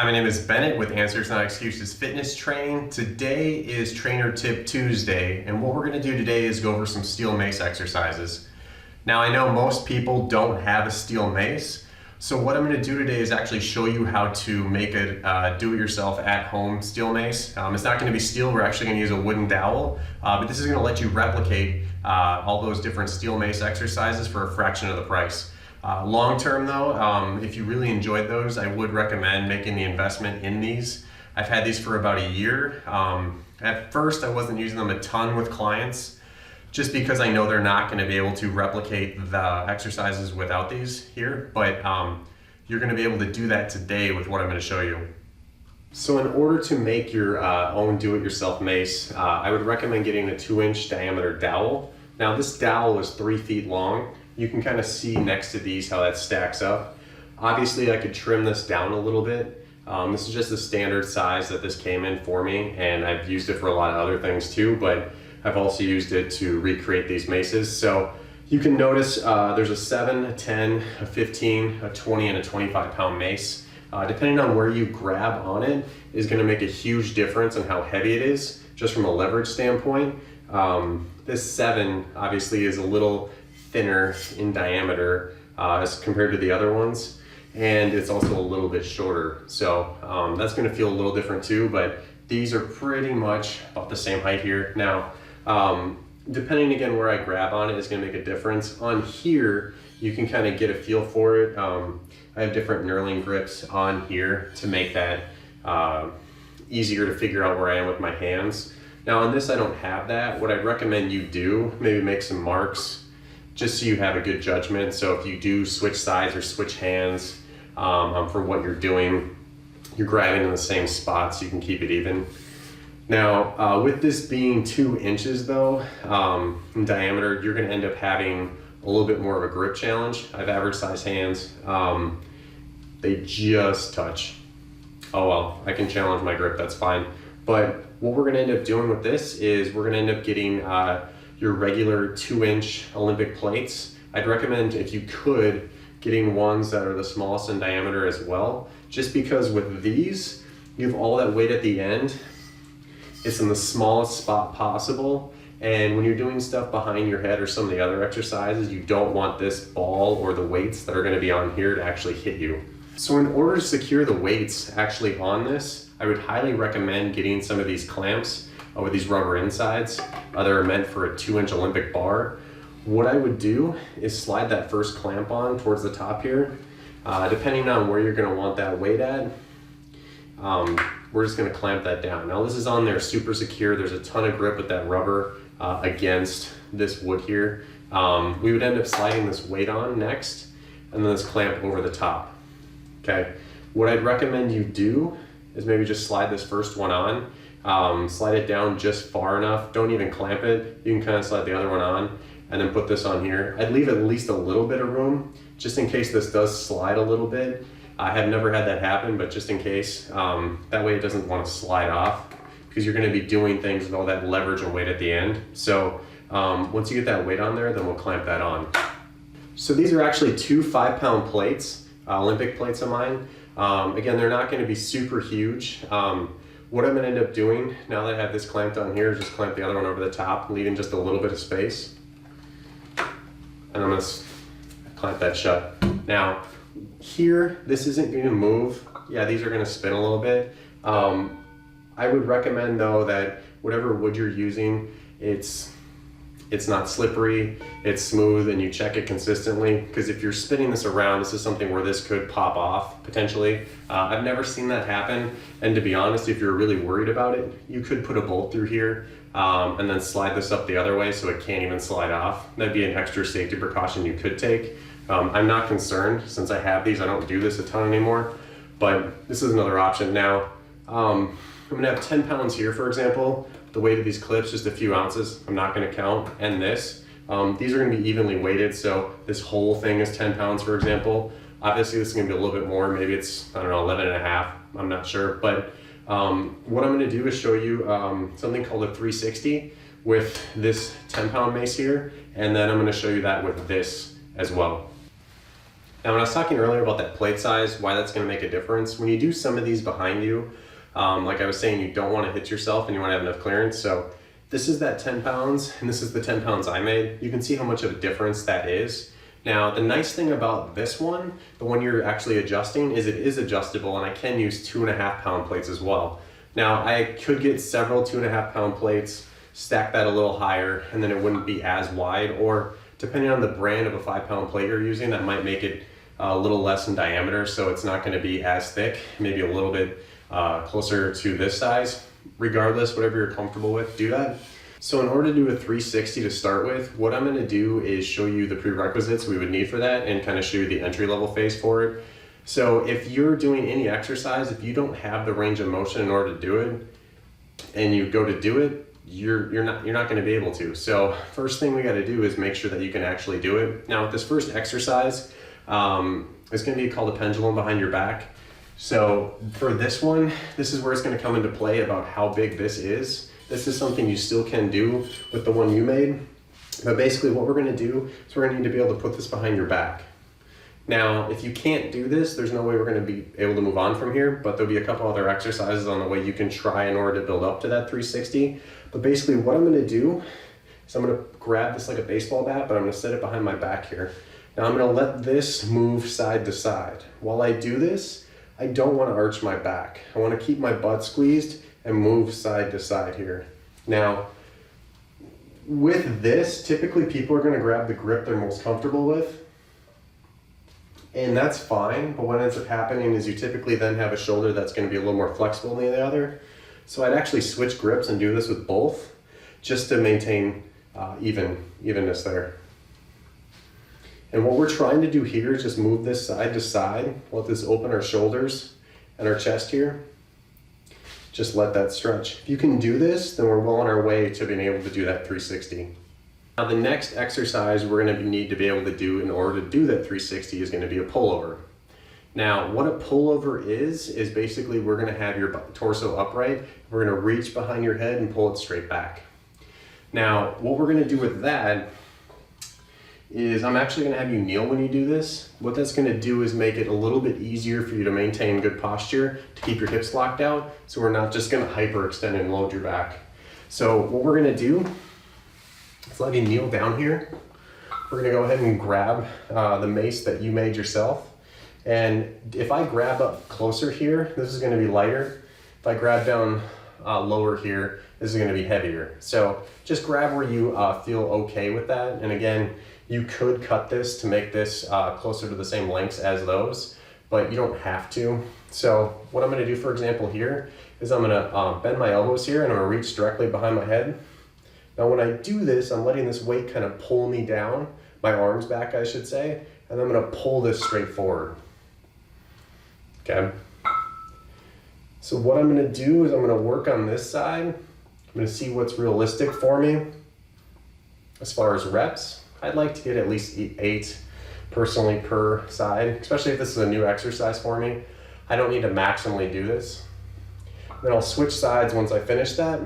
Hi, my name is Bennett with Answers Not Excuses Fitness Training. Today is Trainer Tip Tuesday, and what we're going to do today is go over some steel mace exercises. Now, I know most people don't have a steel mace, so what I'm going to do today is actually show you how to make a do-it-yourself at-home steel mace. It's not going to be steel, we're actually going to use a wooden dowel, but this is going to let you replicate all those different steel mace exercises for a fraction of the price. Long term though, if you really enjoyed those, I would recommend making the investment in these. I've had these for about a year. At first I wasn't using them a ton with clients just because I know they're not going to be able to replicate the exercises without these here, but you're going to be able to do that today with what I'm going to show you. So in order to make your own do-it-yourself mace, I would recommend getting a 2-inch diameter dowel. Now this dowel is 3 feet long. You can kind of see next to these how that stacks up. Obviously I could trim this down a little bit. This is just the standard size that this came in for me, and I've used it for a lot of other things too, but I've also used it to recreate these maces. So you can notice there's a 7, a 10, a 15, a 20, and a 25 pound mace. Depending on where you grab on it is going to make a huge difference in how heavy it is, just from a leverage standpoint. This 7 obviously is a little thinner in diameter as compared to the other ones, and it's also a little bit shorter, so that's going to feel a little different too, but these are pretty much about the same height here. Now depending again where I grab on it is going to make a difference. On here you can kind of get a feel for it. I have different knurling grips on here to make that easier to figure out where I am with my hands. Now on this I don't have that. What I'd recommend you do, maybe make some marks just so you have a good judgment. So if you do switch sides or switch hands for what you're doing, you're grabbing in the same spot so you can keep it even. Now with this being 2 inches though in diameter, you're going to end up having a little bit more of a grip challenge. I have average size hands. They just touch. Oh well, I can challenge my grip, that's fine. But what we're going to end up doing with this is we're going to end up getting your regular 2-inch Olympic plates. I'd recommend, if you could, getting ones that are the smallest in diameter as well, just because with these, you have all that weight at the end. It's in the smallest spot possible, and when you're doing stuff behind your head or some of the other exercises, you don't want this ball or the weights that are going to be on here to actually hit you. So in order to secure the weights actually on this, I would highly recommend getting some of these clamps with these rubber insides that are meant for a 2-inch Olympic bar. What I would do is slide that first clamp on towards the top here. Depending on where you're going to want that weight at, we're just going to clamp that down. Now this is on there super secure. There's a ton of grip with that rubber against this wood here. We would end up sliding this weight on next, and then this clamp over the top. Okay, what I'd recommend you do is maybe just slide this first one on. Slide it down just far enough. Don't even clamp it. You can kind of slide the other one on and then put this on here. I'd leave at least a little bit of room just in case this does slide a little bit. I have never had that happen, but just in case, that way it doesn't want to slide off, because you're going to be doing things with all that leverage and weight at the end. So once you get that weight on there, then we'll clamp that on. So these are actually 2 5-pound plates, Olympic plates of mine. Again, they're not going to be super huge. What I'm going to end up doing now that I have this clamped on here is just clamp the other one over the top, leaving just a little bit of space. And I'm going to clamp that shut. Now here, this isn't going to move. Yeah, these are going to spin a little bit. I would recommend though that whatever wood you're using, it's not slippery, it's smooth, and you check it consistently, because if you're spinning this around, this is something where this could pop off potentially. I've never seen that happen, and to be honest, if you're really worried about it, you could put a bolt through here and then slide this up the other way so it can't even slide off. That'd be an extra safety precaution you could take. I'm not concerned, since I have these. I don't do this a ton anymore, but this is another option. Now I'm gonna have 10 pounds here, for example. The weight of these clips, just a few ounces, I'm not going to count, and this. These are going to be evenly weighted, so this whole thing is 10 pounds, for example. Obviously this is going to be a little bit more, maybe it's, I don't know, 11 and a half, I'm not sure. But what I'm going to do is show you something called a 360 with this 10-pound mace here, and then I'm going to show you that with this as well. Now, when I was talking earlier about that plate size, why that's going to make a difference, when you do some of these behind you, like I was saying, you don't want to hit yourself and you want to have enough clearance. So this is that 10 pounds and this is the 10 pounds I made. You can see how much of a difference that is. Now, the nice thing about this one, the one you're actually adjusting, is it is adjustable, and I can use 2.5 pound plates as well. Now, I could get several 2.5 pound plates, stack that a little higher, and then it wouldn't be as wide, or depending on the brand of a 5 pound plate you're using, that might make it a little less in diameter, so it's not going to be as thick, maybe a little bit closer to this size. Regardless, whatever you're comfortable with, do that. So in order to do a 360 to start with, what I'm going to do is show you the prerequisites we would need for that and kind of show you the entry level phase for it. So if you're doing any exercise, if you don't have the range of motion in order to do it, and you go to do it, you're not going to be able to. So first thing we got to do is make sure that you can actually do it. Now with this first exercise, it's going to be called a pendulum behind your back. So for this one, this is where it's going to come into play about how big this is. This is something you still can do with the one you made. But basically what we're going to do is we're going to need to be able to put this behind your back. Now, if you can't do this, there's no way we're going to be able to move on from here, but there'll be a couple other exercises on the way you can try in order to build up to that 360. But basically what I'm going to do is I'm going to grab this like a baseball bat, but I'm going to set it behind my back here. Now I'm going to let this move side to side. While I do this, I don't want to arch my back. I want to keep my butt squeezed and move side to side here. Now, with this, typically people are going to grab the grip they're most comfortable with, and that's fine, but what ends up happening is you typically then have a shoulder that's going to be a little more flexible than the other. So I'd actually switch grips and do this with both, just to maintain evenness there. And what we're trying to do here is just move this side to side, let this open our shoulders and our chest here. Just let that stretch. If you can do this, then we're well on our way to being able to do that 360. Now the next exercise we're going to need to be able to do in order to do that 360 is going to be a pullover. Now what a pullover is basically we're going to have your torso upright. We're going to reach behind your head and pull it straight back. Now what we're going to do with that is I'm actually going to have you kneel when you do this. What that's going to do is make it a little bit easier for you to maintain good posture, to keep your hips locked out, so we're not just going to hyperextend and load your back. So what we're going to do is let you kneel down here. We're going to go ahead and grab the mace that you made yourself. And if I grab up closer here, this is going to be lighter. If I grab down lower here, this is going to be heavier. So just grab where you feel okay with that. And again, you could cut this to make this closer to the same lengths as those, but you don't have to. So what I'm going to do, for example, here is I'm going to bend my elbows here and I'm going to reach directly behind my head. Now when I do this, I'm letting this weight kind of pull me down, my arms back I should say, and then I'm going to pull this straight forward. Okay. So what I'm going to do is I'm going to work on this side. I'm going to see what's realistic for me as far as reps. I'd like to get at least 8 personally per side, especially if this is a new exercise for me. I don't need to maximally do this. Then I'll switch sides once I finish that.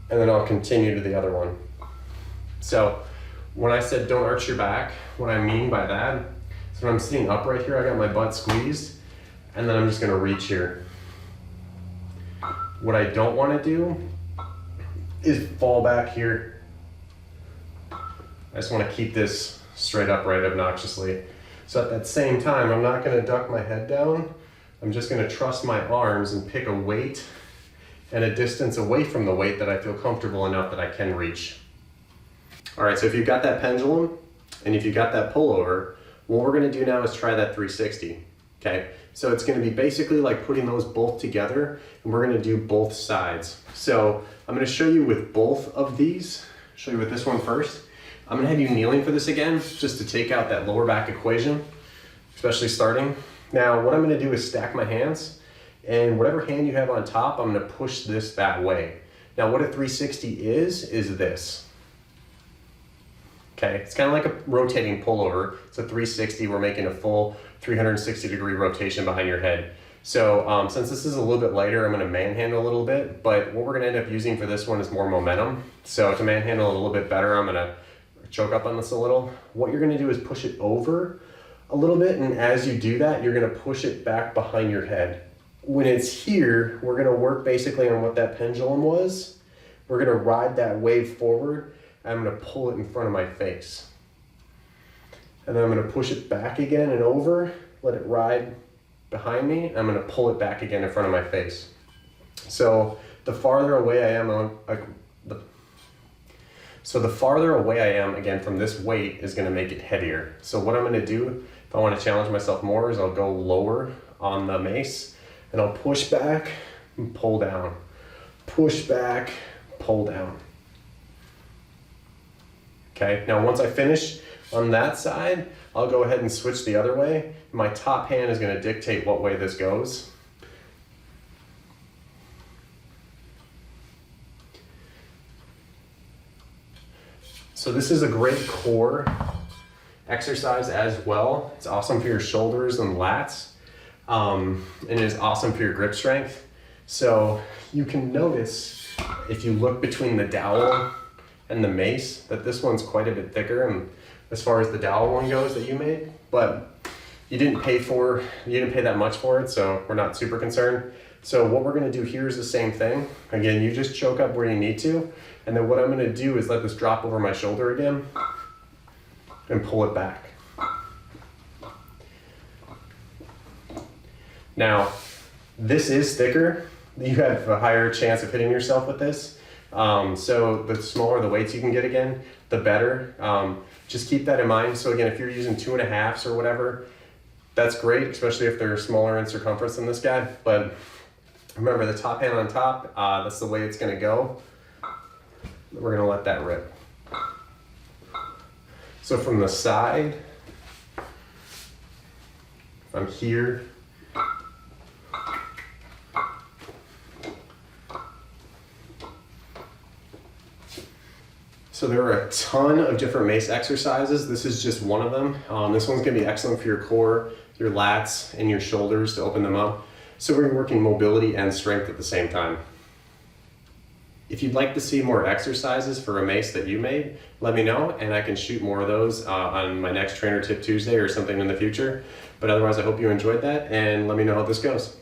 And then I'll continue to the other one. So when I said don't arch your back, what I mean by that is when I'm sitting upright here, I got my butt squeezed, and then I'm just gonna reach here. What I don't wanna do is fall back here. I just want to keep this straight upright obnoxiously. So at that same time, I'm not going to duck my head down. I'm just going to trust my arms and pick a weight and a distance away from the weight that I feel comfortable enough that I can reach. All right, so if you've got that pendulum and if you've got that pullover, what we're going to do now is try that 360. Okay, so it's going to be basically like putting those both together, and we're going to do both sides. So I'm going to show you with both of these. Show you with this one first. I'm going to have you kneeling for this again, just to take out that lower back equation, especially starting. Now, what I'm going to do is stack my hands, and whatever hand you have on top, I'm going to push this that way. Now, what a 360 is this. Okay, it's kind of like a rotating pullover. It's a 360. We're making a full 360-degree rotation behind your head. So since this is a little bit lighter, I'm going to manhandle a little bit, but what we're going to end up using for this one is more momentum. So to manhandle it a little bit better, I'm going to choke up on this a little. What you're gonna do is push it over a little bit, and as you do that, you're gonna push it back behind your head. When it's here, we're gonna work basically on what that pendulum was. We're gonna ride that wave forward. I'm gonna pull it in front of my face. And then I'm gonna push it back again and over, let it ride behind me. I'm gonna pull it back again in front of my face. So the farther away I am the farther away I am again from this weight is gonna make it heavier. So what I'm gonna do, if I wanna challenge myself more, is I'll go lower on the mace and I'll push back and pull down. Push back, pull down. Okay, now once I finish on that side, I'll go ahead and switch the other way. My top hand is gonna dictate what way this goes. So this is a great core exercise as well. It's awesome for your shoulders and lats, and it is awesome for your grip strength. So you can notice if you look between the dowel and the mace that this one's quite a bit thicker, and as far as the dowel one goes that you made, but you didn't pay that much for it, so we're not super concerned. So what we're gonna do here is the same thing. Again, you just choke up where you need to, and then what I'm gonna do is let this drop over my shoulder again and pull it back. Now, this is thicker. You have a higher chance of hitting yourself with this. So the smaller the weights you can get again, the better. Just keep that in mind. So again, if you're using 2.5s or whatever, that's great, especially if they're smaller in circumference than this guy. But remember, the top hand on top, that's the way it's gonna go. We're gonna let that rip. So from the side, if I'm here, so there are a ton of different mace exercises. This is just one of them. This one's gonna be excellent for your core, your lats, and your shoulders to open them up. So we're working mobility and strength at the same time. If you'd like to see more exercises for a mace that you made, let me know, and I can shoot more of those on my next Trainer Tip Tuesday or something in the future. But otherwise, I hope you enjoyed that, and let me know how this goes.